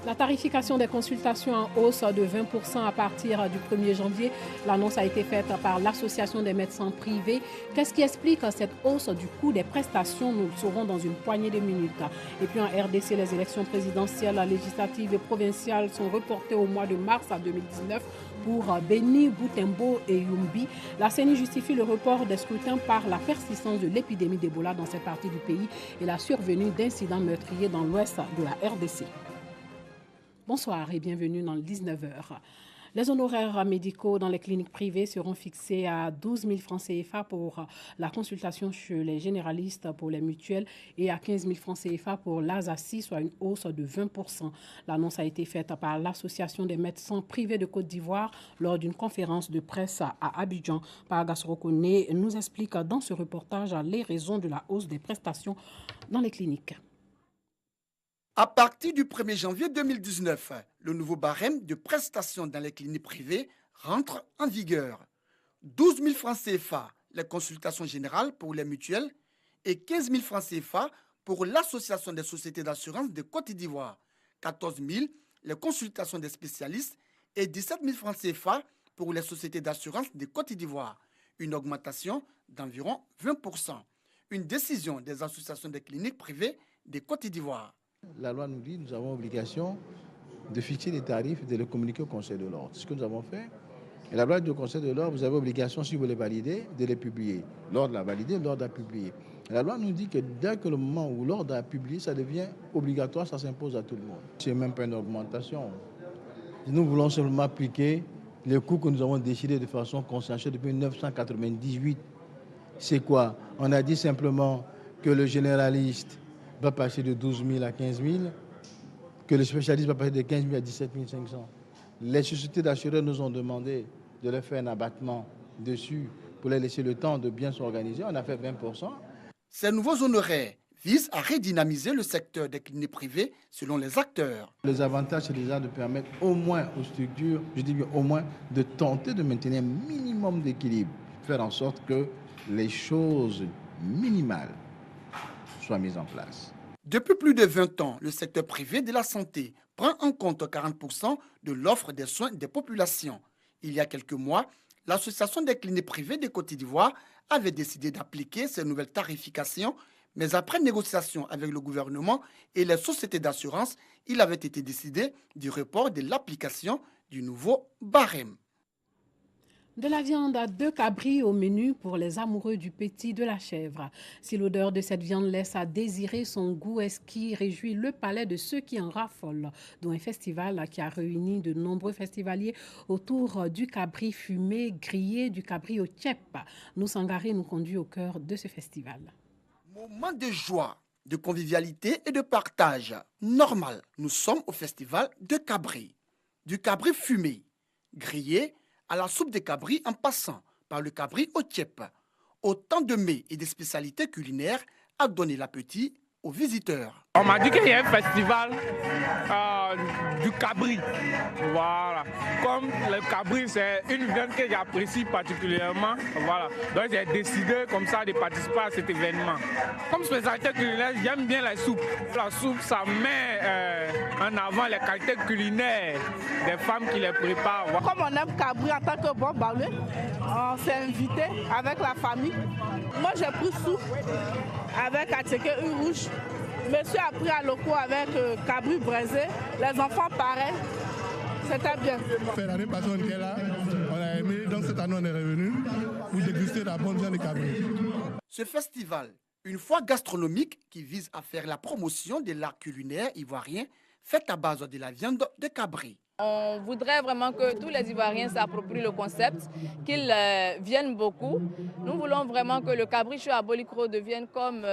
La tarification des consultations en hausse de 20% à partir du 1er janvier. L'annonce a été faite par l'Association des médecins privés. Qu'est-ce qui explique cette hausse du coût des prestations? Nous le saurons dans une poignée de minutes. Et puis en RDC, les élections présidentielles, législatives et provinciales sont reportées au mois de mars 2019 pour Beni, Boutembo et Yumbi. La CENI justifie le report des scrutins par la persistance de l'épidémie d'Ebola dans cette partie du pays et la survenue d'incidents meurtriers dans l'ouest de la RDC. Bonsoir et bienvenue dans le 19h. Les honoraires médicaux dans les cliniques privées seront fixés à 12 000 francs CFA pour la consultation chez les généralistes pour les mutuelles et à 15 000 francs CFA pour l'ASACI, soit une hausse de 20%. L'annonce a été faite par l'Association des médecins privés de Côte d'Ivoire lors d'une conférence de presse à Abidjan. Paragas Rokone nous explique dans ce reportage les raisons de la hausse des prestations dans les cliniques. À partir du 1er janvier 2019, le nouveau barème de prestations dans les cliniques privées rentre en vigueur. 12 000 francs CFA les consultations générales pour les mutuelles et 15 000 francs CFA pour l'Association des sociétés d'assurance de Côte d'Ivoire, 14 000 les consultations des spécialistes et 17 000 francs CFA pour les sociétés d'assurance de Côte d'Ivoire, une augmentation d'environ 20%. Une décision des associations des cliniques privées de Côte d'Ivoire. La loi nous dit que nous avons obligation de fixer les tarifs et de les communiquer au Conseil de l'ordre. C'est ce que nous avons fait. Et la loi du Conseil de l'ordre, vous avez obligation, si vous les validez, de les publier. L'ordre l'a validé, l'ordre a publié. Et la loi nous dit que dès que le moment où l'ordre a publié, ça devient obligatoire, ça s'impose à tout le monde. Ce n'est même pas une augmentation. Nous voulons seulement appliquer les coûts que nous avons décidés de façon consensuelle depuis 1998. C'est quoi? On a dit simplement que le généraliste va passer de 12 000 à 15 000, que le spécialiste va passer de 15 000 à 17 500. Les sociétés d'assureurs nous ont demandé de leur faire un abattement dessus pour les laisser le temps de bien s'organiser. On a fait 20%. Ces nouveaux honoraires visent à redynamiser le secteur des cliniques privées selon les acteurs. Les avantages, c'est déjà de permettre au moins aux structures, je dis bien au moins, de tenter de maintenir un minimum d'équilibre, faire en sorte que les choses minimales soient mises en place. Depuis plus de 20 ans, le secteur privé de la santé prend en compte 40% de l'offre des soins des populations. Il y a quelques mois, l'Association des cliniques privées de Côte d'Ivoire avait décidé d'appliquer ces nouvelles tarifications, mais après négociation avec le gouvernement et les sociétés d'assurance, il avait été décidé du report de l'application du nouveau barème. De la viande à 2 cabris au menu pour les amoureux du petit de la chèvre. Si l'odeur de cette viande laisse à désirer, son goût exquis réjouit le palais de ceux qui en raffolent, dont un festival qui a réuni de nombreux festivaliers autour du cabri fumé, grillé, du cabri au tchèp. Nous Sangaré nous conduit au cœur de ce festival. Moment de joie, de convivialité et de partage. Normal, nous sommes au festival de cabri. Du cabri fumé, grillé, à la soupe de cabri en passant par le cabri au tchèp. Autant de mets et de spécialités culinaires à donner l'appétit aux visiteurs. On m'a dit qu'il y a un festival du cabri. Voilà. Comme le cabri, c'est une viande que j'apprécie particulièrement. Voilà. Donc j'ai décidé comme ça de participer à cet événement. Comme spécialité culinaire, j'aime bien la soupe. La soupe, ça met en avant les qualités culinaires des femmes qui les préparent. Comme on aime cabri en tant que bon baoulé, on s'est invité avec la famille. Moi, j'ai pris soupe avec attiqué rouge. Monsieur a pris à locaux avec cabri braisé. Les enfants pareil. C'était bien. L'année passée, on était là. On a aimé. Donc cette année, on est revenu pour déguster la bonne viande de cabri. Ce festival, une foire gastronomique qui vise à faire la promotion de l'art culinaire ivoirien fait à base de la viande de cabri. On voudrait vraiment que tous les Ivoiriens s'approprient le concept, qu'ils viennent beaucoup. Nous voulons vraiment que le cabrichou à Bolikro devienne comme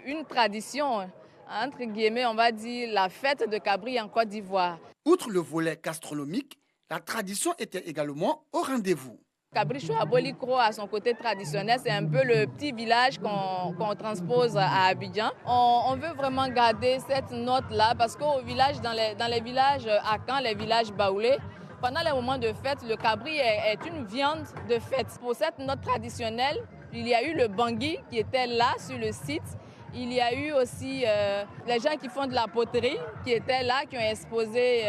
une tradition, entre guillemets, on va dire la fête de Cabri en Côte d'Ivoire. Outre le volet gastronomique, la tradition était également au rendez-vous. Cabrichou à Bolikro, à son côté traditionnel, c'est un peu le petit village qu'on transpose à Abidjan. On veut vraiment garder cette note-là parce qu'au village, dans les villages à Caen, les villages baoulés, pendant les moments de fête, le cabri est une viande de fête. Pour cette note traditionnelle, il y a eu le bangui qui était là sur le site Il y a eu aussi les gens qui font de la poterie qui étaient là, qui ont exposé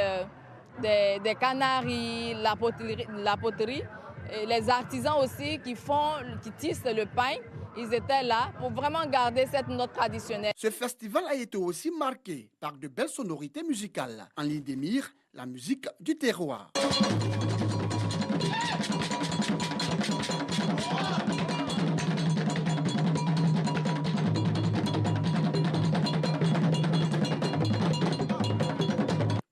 des canaries, la poterie. Et les artisans aussi qui tissent le pain, ils étaient là pour vraiment garder cette note traditionnelle. Ce festival a été aussi marqué par de belles sonorités musicales. En ligne des mire, la musique du terroir.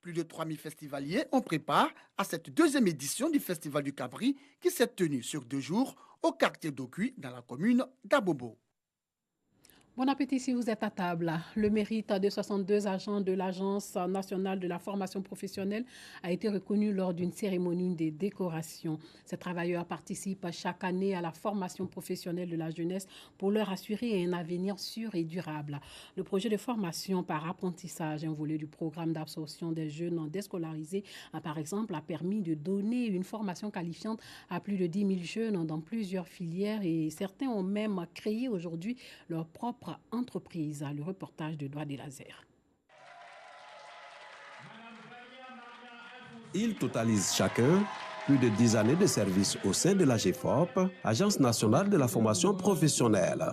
Plus de 3000 festivaliers ont pris part à cette deuxième édition du Festival du Cabri qui s'est tenue sur 2 jours au quartier d'Okuy dans la commune d'Abobo. Bon appétit si vous êtes à table. Le mérite de 62 agents de l'Agence nationale de la formation professionnelle a été reconnu lors d'une cérémonie de décoration. Ces travailleurs participent chaque année à la formation professionnelle de la jeunesse pour leur assurer un avenir sûr et durable. Le projet de formation par apprentissage, un volet du programme d'absorption des jeunes déscolarisés, par exemple, a permis de donner une formation qualifiante à plus de 10 000 jeunes dans plusieurs filières et certains ont même créé aujourd'hui leur propre entreprise. Le reportage de Doigt des Lasers. Ils totalisent chacun plus de 10 années de service au sein de l'AGFOP, Agence nationale de la formation professionnelle.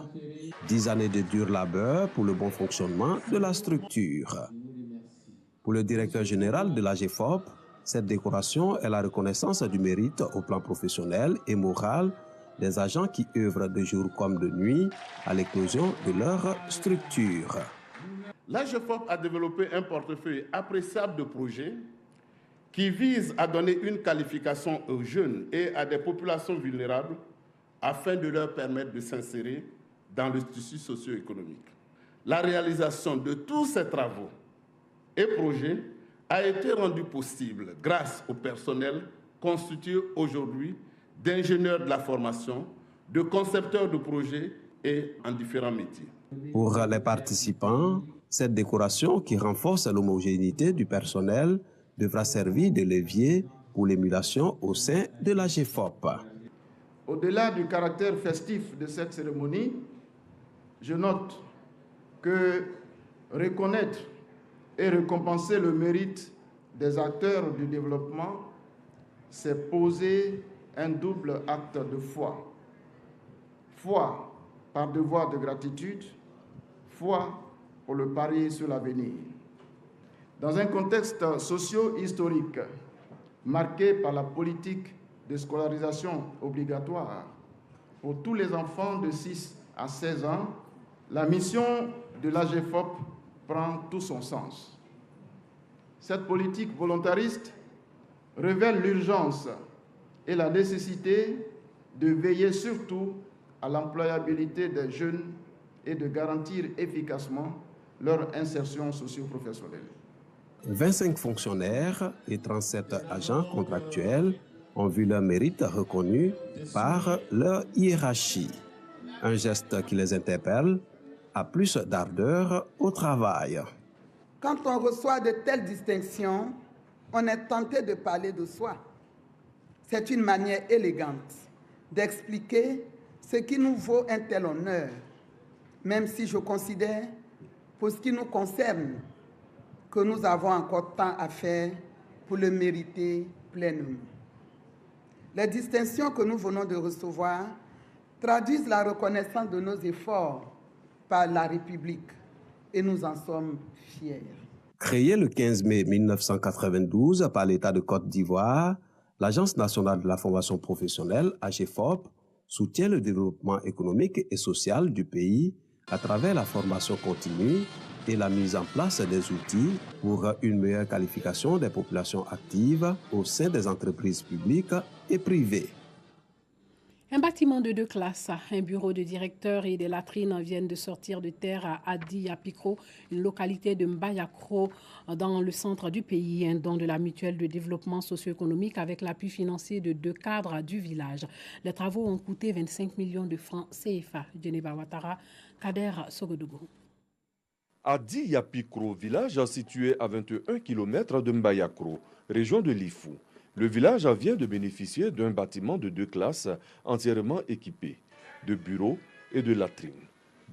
10 années de dur labeur pour le bon fonctionnement de la structure. Pour le directeur général de l'AGFOP, cette décoration est la reconnaissance du mérite au plan professionnel et moral des agents qui œuvrent de jour comme de nuit à l'éclosion de leur structure. L'AGFOP a développé un portefeuille appréciable de projets qui visent à donner une qualification aux jeunes et à des populations vulnérables afin de leur permettre de s'insérer dans le tissu socio-économique. La réalisation de tous ces travaux et projets a été rendue possible grâce au personnel constitué aujourd'hui d'ingénieurs de la formation, de concepteurs de projets et en différents métiers. Pour les participants, cette décoration qui renforce l'homogénéité du personnel devra servir de levier pour l'émulation au sein de l'AGFOP. Au-delà du caractère festif de cette cérémonie, je note que reconnaître et récompenser le mérite des acteurs du développement, c'est poser un double acte de foi. Foi par devoir de gratitude, foi pour le pari sur l'avenir. Dans un contexte socio-historique marqué par la politique de scolarisation obligatoire pour tous les enfants de 6 à 16 ans, la mission de l'AGFOP prend tout son sens. Cette politique volontariste révèle l'urgence et la nécessité de veiller surtout à l'employabilité des jeunes et de garantir efficacement leur insertion socio-professionnelle. 25 fonctionnaires et 37 agents contractuels ont vu leur mérite reconnu par leur hiérarchie. Un geste qui les interpelle à plus d'ardeur au travail. Quand on reçoit de telles distinctions, on est tenté de parler de soi. C'est une manière élégante d'expliquer ce qui nous vaut un tel honneur, même si je considère, pour ce qui nous concerne, que nous avons encore tant à faire pour le mériter pleinement. Les distinctions que nous venons de recevoir traduisent la reconnaissance de nos efforts par la République et nous en sommes fiers. Créée le 15 mai 1992 par l'État de Côte d'Ivoire, l'Agence nationale de la formation professionnelle, AGFOP, soutient le développement économique et social du pays à travers la formation continue et la mise en place des outils pour une meilleure qualification des populations actives au sein des entreprises publiques et privées. Un bâtiment de 2 classes, un bureau de directeur et des latrines viennent de sortir de terre à Adi Yapikro, une localité de Mbayakro dans le centre du pays, un don de la mutuelle de développement socio-économique avec l'appui financier de 2 cadres du village. Les travaux ont coûté 25 millions de francs CFA. Djeneba Ouattara, Kader Sogodougou. Adi Yapikro, village situé à 21 km de Mbayakro, région de Lifou. Le village vient de bénéficier d'un bâtiment de 2 classes entièrement équipé, de bureaux et de latrines.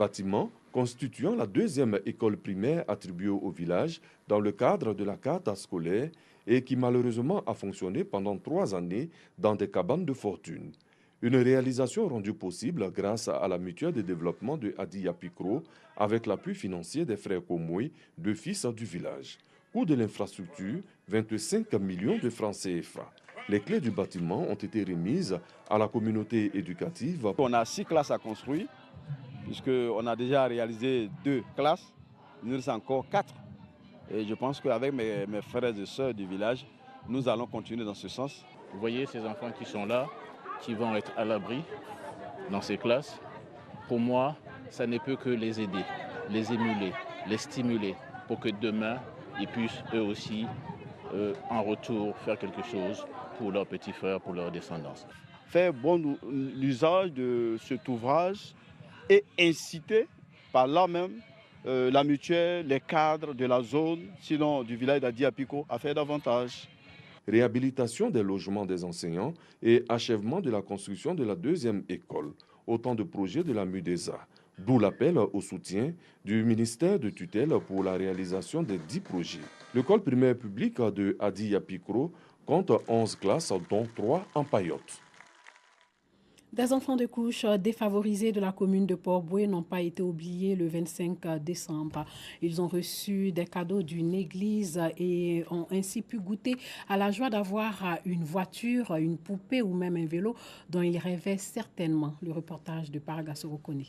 Bâtiment constituant la deuxième école primaire attribuée au village dans le cadre de la carte scolaire et qui malheureusement a fonctionné pendant 3 années dans des cabanes de fortune. Une réalisation rendue possible grâce à la mutuelle de développement de Adi Yapikro avec l'appui financier des frères Komoui, deux fils du village. Coût de l'infrastructure, 25 millions de francs CFA. Les clés du bâtiment ont été remises à la communauté éducative. On a 6 classes à construire, puisqu'on a déjà réalisé 2 classes, il nous reste encore 4. Et je pense qu'avec mes frères et sœurs du village, nous allons continuer dans ce sens. Vous voyez ces enfants qui sont là, qui vont être à l'abri dans ces classes. Pour moi, ça ne peut que les aider, les émuler, les stimuler pour que demain, ils puissent eux aussi, en retour, faire quelque chose pour leurs petits frères, pour leur descendance. Faire bon usage de cet ouvrage et inciter par là même la mutuelle, les cadres de la zone, sinon du village d'Adi Yapikro, à faire davantage. Réhabilitation des logements des enseignants et achèvement de la construction de la deuxième école. Autant de projets de la MUDESA, d'où l'appel au soutien du ministère de tutelle pour la réalisation des 10 projets. L'école primaire publique de Adi Yapikro compte 11 classes, dont 3 en Payotte. Des enfants de couches défavorisés de la commune de Port-Bouët n'ont pas été oubliés le 25 décembre. Ils ont reçu des cadeaux d'une église et ont ainsi pu goûter à la joie d'avoir une voiture, une poupée ou même un vélo dont ils rêvaient certainement. Le reportage de Paraga Sorokone.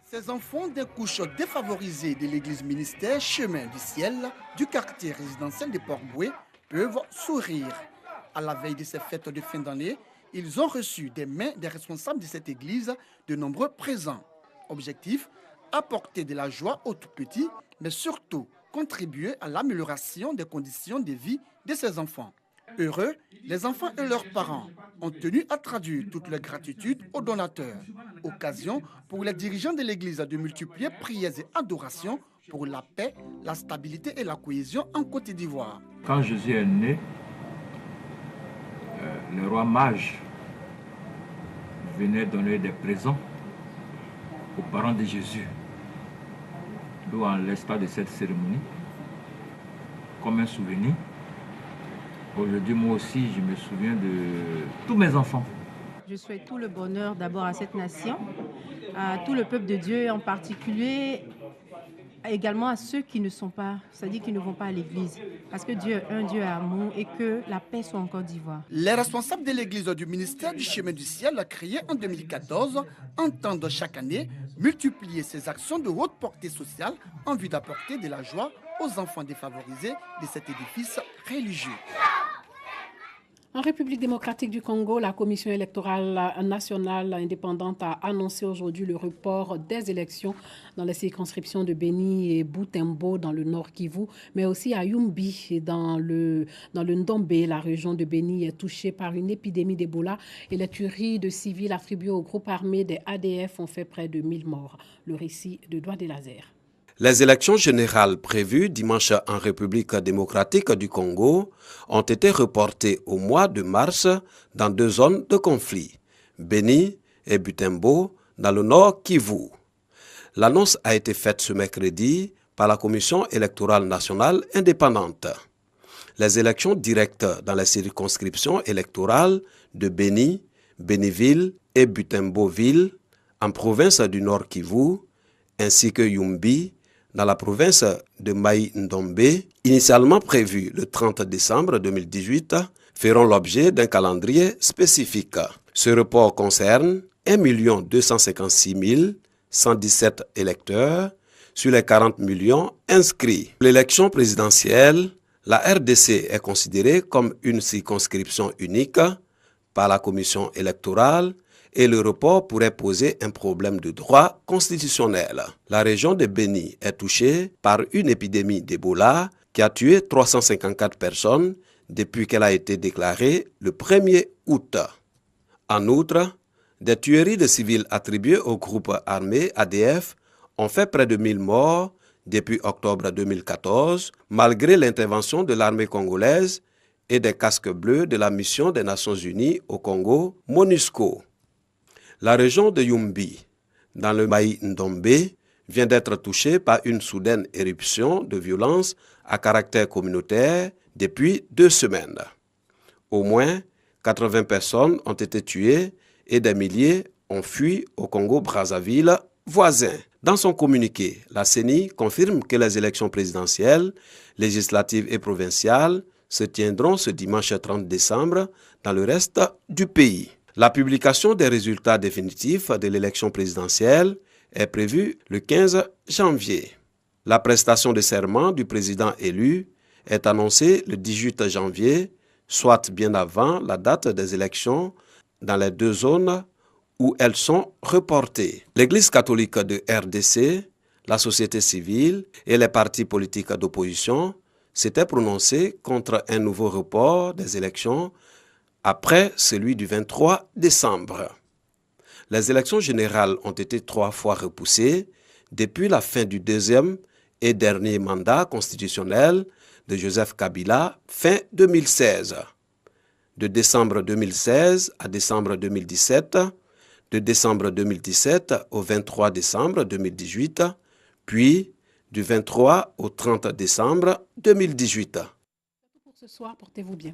Ces enfants des couches défavorisées de l'église ministère Chemin du Ciel du quartier résidentiel de Port-Bouët peuvent sourire. À la veille de ces fêtes de fin d'année, ils ont reçu des mains des responsables de cette église de nombreux présents. Objectif, apporter de la joie aux tout-petits, mais surtout contribuer à l'amélioration des conditions de vie de ces enfants. Heureux, les enfants et leurs parents ont tenu à traduire toute leur gratitude aux donateurs. Occasion pour les dirigeants de l'église de multiplier prières et adorations pour la paix, la stabilité et la cohésion en Côte d'Ivoire. Quand Jésus est né, le roi mage venait donner des présents aux parents de Jésus. D'où, en l'espace de cette cérémonie, comme un souvenir, aujourd'hui, moi aussi, je me souviens de tous mes enfants. Je souhaite tout le bonheur d'abord à cette nation, à tout le peuple de Dieu, en particulier également à ceux qui ne sont pas, c'est-à-dire qui ne vont pas à l'église. Parce que Dieu est un Dieu amour et que la paix soit en Côte d'Ivoire. Les responsables de l'église du ministère du Chemin du Ciel, créé en 2014, entendent chaque année multiplier ces actions de haute portée sociale en vue d'apporter de la joie aux enfants défavorisés de cet édifice religieux. En République démocratique du Congo, la Commission électorale nationale indépendante a annoncé aujourd'hui le report des élections dans les circonscriptions de Beni et Butembo dans le Nord Kivu, mais aussi à Yumbi dans le Ndombe. La région de Beni est touchée par une épidémie d'Ebola et les tueries de civils attribuées au groupe armé des ADF ont fait près de 1000 morts. Le récit de Doigt des Laser. Les élections générales prévues dimanche en République démocratique du Congo ont été reportées au mois de mars dans 2 zones de conflit, Beni et Butembo, dans le nord Kivu. L'annonce a été faite ce mercredi par la Commission électorale nationale indépendante. Les élections directes dans les circonscriptions électorales de Beni, Beniville et Butembo-Ville, en province du nord Kivu, ainsi que Yumbi, dans la province de Mai-Ndombe, initialement prévues le 30 décembre 2018, feront l'objet d'un calendrier spécifique. Ce report concerne 1 256 117 électeurs sur les 40 millions inscrits. L'élection présidentielle, la RDC est considérée comme une circonscription unique par la Commission électorale et le report pourrait poser un problème de droit constitutionnel. La région de Beni est touchée par une épidémie d'Ebola qui a tué 354 personnes depuis qu'elle a été déclarée le 1er août. En outre, des tueries de civils attribuées au groupe armé ADF ont fait près de 1000 morts depuis octobre 2014, malgré l'intervention de l'armée congolaise et des casques bleus de la mission des Nations Unies au Congo, MONUSCO. La région de Yumbi, dans le Maï Ndombe, vient d'être touché par une soudaine éruption de violence à caractère communautaire depuis 2 semaines. Au moins 80 personnes ont été tuées et des milliers ont fui au Congo-Brazzaville voisin. Dans son communiqué, la CENI confirme que les élections présidentielles, législatives et provinciales se tiendront ce dimanche 30 décembre dans le reste du pays. La publication des résultats définitifs de l'élection présidentielle est prévue le 15 janvier. La prestation de serment du président élu est annoncée le 18 janvier, soit bien avant la date des élections dans les 2 zones où elles sont reportées. L'Église catholique de RDC, la société civile et les partis politiques d'opposition s'étaient prononcés contre un nouveau report des élections après celui du 23 décembre. Les élections générales ont été 3 fois repoussées depuis la fin du 2e et dernier mandat constitutionnel de Joseph Kabila fin 2016. De décembre 2016 à décembre 2017, de décembre 2017 au 23 décembre 2018, puis du 23 au 30 décembre 2018. Pour ce soir, portez-vous bien.